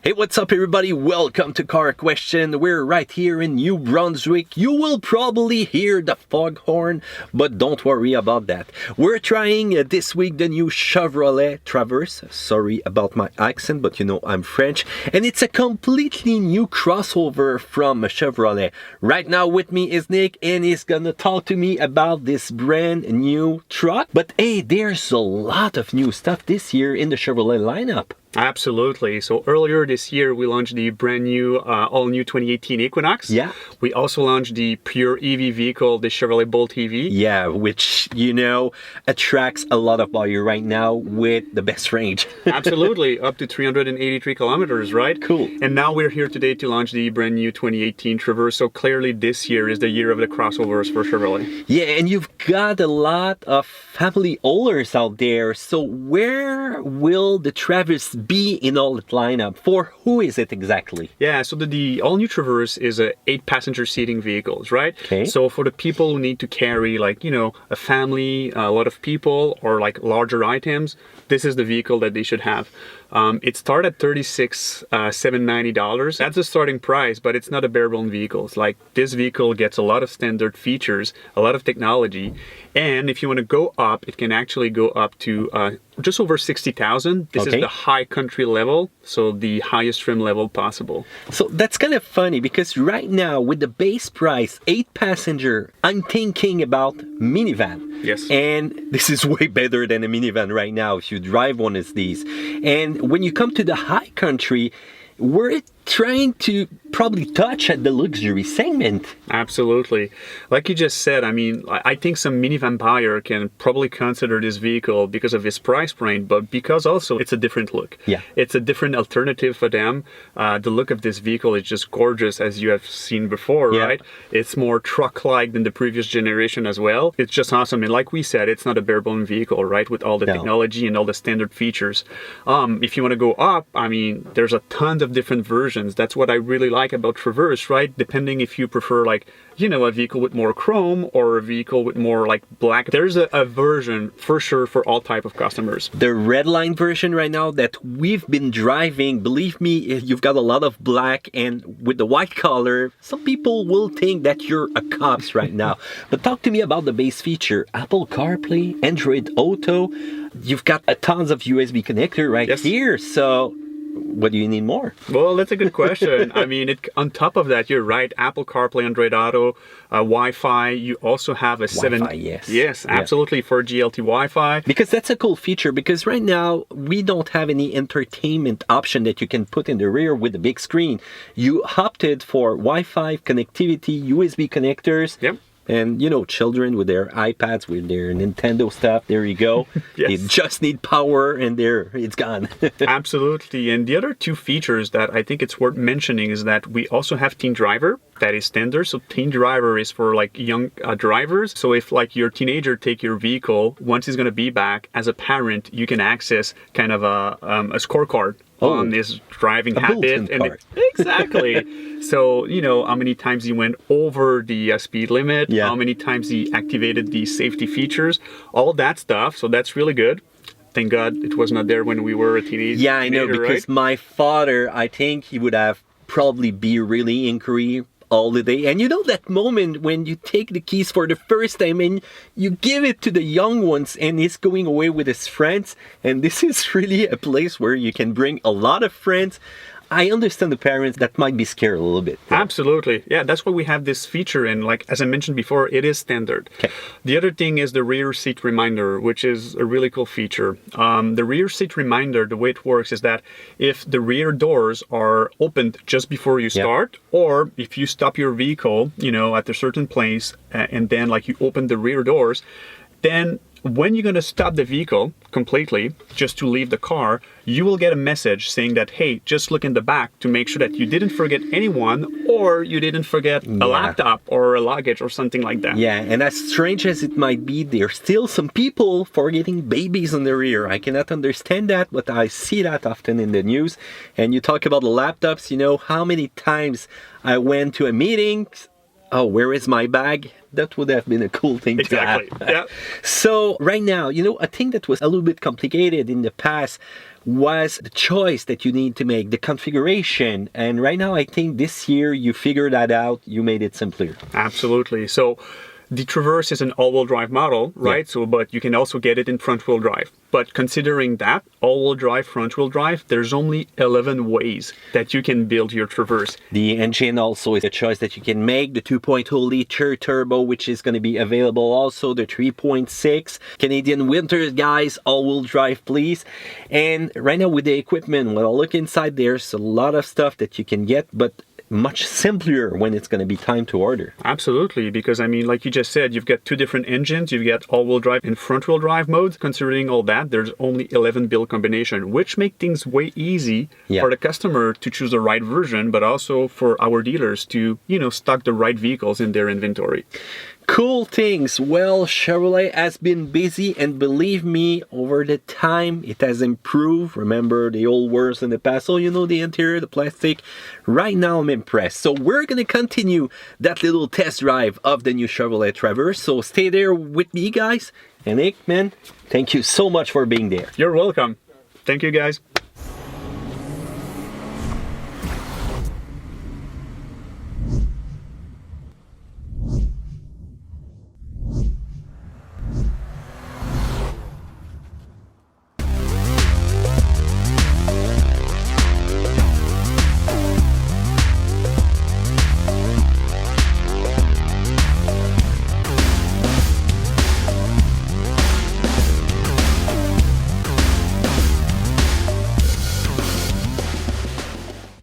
Hey, what's up everybody? Welcome to Car Question. We're right here in New Brunswick. You will probably hear the foghorn, but don't worry about that. We're trying this week the new Chevrolet Traverse. Sorry about my accent, but you know I'm French. And it's a completely new crossover from Chevrolet. Right now with me is Nick, and he's gonna talk to me about this brand new truck. But hey, there's a lot of new stuff this year in the Chevrolet lineup. Absolutely. So earlier this year, we launched the brand new, all new 2018 Equinox. Yeah. We also launched the pure EV vehicle, the Chevrolet Bolt EV. Yeah, which, you know, attracts a lot of buyer right now with the best range. Absolutely. Up to 383 kilometers, right? Cool. And now we're here today to launch the brand new 2018 Traverse. So clearly this year is the year of the crossovers for Chevrolet. Yeah, and you've got a lot of family owners out there. So where will the Traverse be in all the lineup? For who is it exactly? Yeah, so the all-new Traverse is a 8-passenger seating vehicles, right? Okay. So for the people who need to carry, like, you know, a family, a lot of people, or like larger items, this is the vehicle that they should have. It starts at $36,790. That's the starting price, but it's not a bare bone vehicle. It's like this vehicle gets a lot of standard features, a lot of technology, and if you want to go up, it can actually go up to just over 60,000. This is the high country level, so the highest trim level possible. So that's kind of funny because right now with the base price, 8-passenger, I'm thinking about minivan. Yes. And this is way better than a minivan right now if you drive one of these. And when you come to the high country, we're trying to probably touch at the luxury segment. Absolutely. Like you just said, I mean, I think some minivan buyer can probably consider this vehicle because of its price point, but because also it's a different look. Yeah. It's a different alternative for them. The look of this vehicle is just gorgeous, as you have seen before, right? It's more truck-like than the previous generation as well. It's just awesome. And like we said, it's not a bare-bone vehicle, right? With all the technology and all the standard features. If you want to go up, I mean, there's a ton of different versions. That's what I really like about Traverse, right? Depending if you prefer, like, you know, a vehicle with more chrome or a vehicle with more like black. There's a version for sure for all type of customers. The Redline version right now that we've been driving, believe me, you've got a lot of black, and with the white color, some people will think that you're a cops right now. But talk to me about the base feature. Apple CarPlay, Android Auto. You've got a tons of USB connector right here. So what do you need more? Well, that's a good question. I mean, on top of that, you're right. Apple CarPlay, Android Auto, Wi-Fi. You also have a Wi-Fi, Yes, absolutely, for GLT Wi-Fi. Because that's a cool feature. Because right now we don't have any entertainment option that you can put in the rear with the big screen. You opted for Wi-Fi connectivity, USB connectors. Yep. And, you know, children with their iPads, with their Nintendo stuff, there you go. They just need power and it's gone. Absolutely. And the other two features that I think it's worth mentioning is that we also have Teen Driver. That is standard. So Teen Driver is for like young drivers. So if like your teenager take your vehicle, once he's going to be back, as a parent, you can access kind of a scorecard on his driving habit. And exactly. So, you know, how many times he went over the speed limit, how many times he activated the safety features, all that stuff. So that's really good. Thank God it was not there when we were a teenager. Yeah, I know, because my father, I think he would have probably be really angry all the day. And you know that moment when you take the keys for the first time and you give it to the young ones and he's going away with his friends, and this is really a place where you can bring a lot of friends. I understand the parents that might be scared a little bit. Absolutely. Yeah, that's why we have this feature. And like, as I mentioned before, it is standard. The other thing is the rear seat reminder, which is a really cool feature. The rear seat reminder, the way it works is that if the rear doors are opened just before you start, or if you stop your vehicle, you know, at a certain place, and then like you open the rear doors, then when you're going to stop the vehicle completely, just to leave the car, you will get a message saying that, hey, just look in the back to make sure that you didn't forget anyone, or you didn't forget a laptop or a luggage or something like that. Yeah, and as strange as it might be, there's still some people forgetting babies in the rear. I cannot understand that, but I see that often in the news. And you talk about the laptops, you know, how many times I went to a meeting, oh, where is my bag? That would have been a cool thing to have. Yeah. So right now, you know, a thing that was a little bit complicated in the past was the choice that you need to make, the configuration. And right now, I think this year you figured that out, you made it simpler. Absolutely. So the Traverse is an all-wheel drive model, right? Yeah. So, but you can also get it in front-wheel drive. But considering that, all-wheel drive, front-wheel drive, there's only 11 ways that you can build your Traverse. The engine also is a choice that you can make. The 2.0 liter turbo, which is going to be available also. The 3.6 Canadian winters, guys, all-wheel drive, please. And right now with the equipment, when I look inside, there's a lot of stuff that you can get, but much simpler when it's going to be time to order. Absolutely, because I mean, like you just said, you've got two different engines. You've got all-wheel drive and front-wheel drive modes. Considering all that, there's only 11 build combination, which make things way easy for the customer to choose the right version, but also for our dealers to, stock the right vehicles in their inventory. Cool things. Well, Chevrolet has been busy, and believe me, over the time it has improved. Remember the old words in the past, the interior, the plastic. Right now I'm impressed. So we're going to continue that little test drive of the new Chevrolet Traverse. So stay there with me, guys. And Nick, man, thank you so much for being there. You're welcome. Thank you, guys.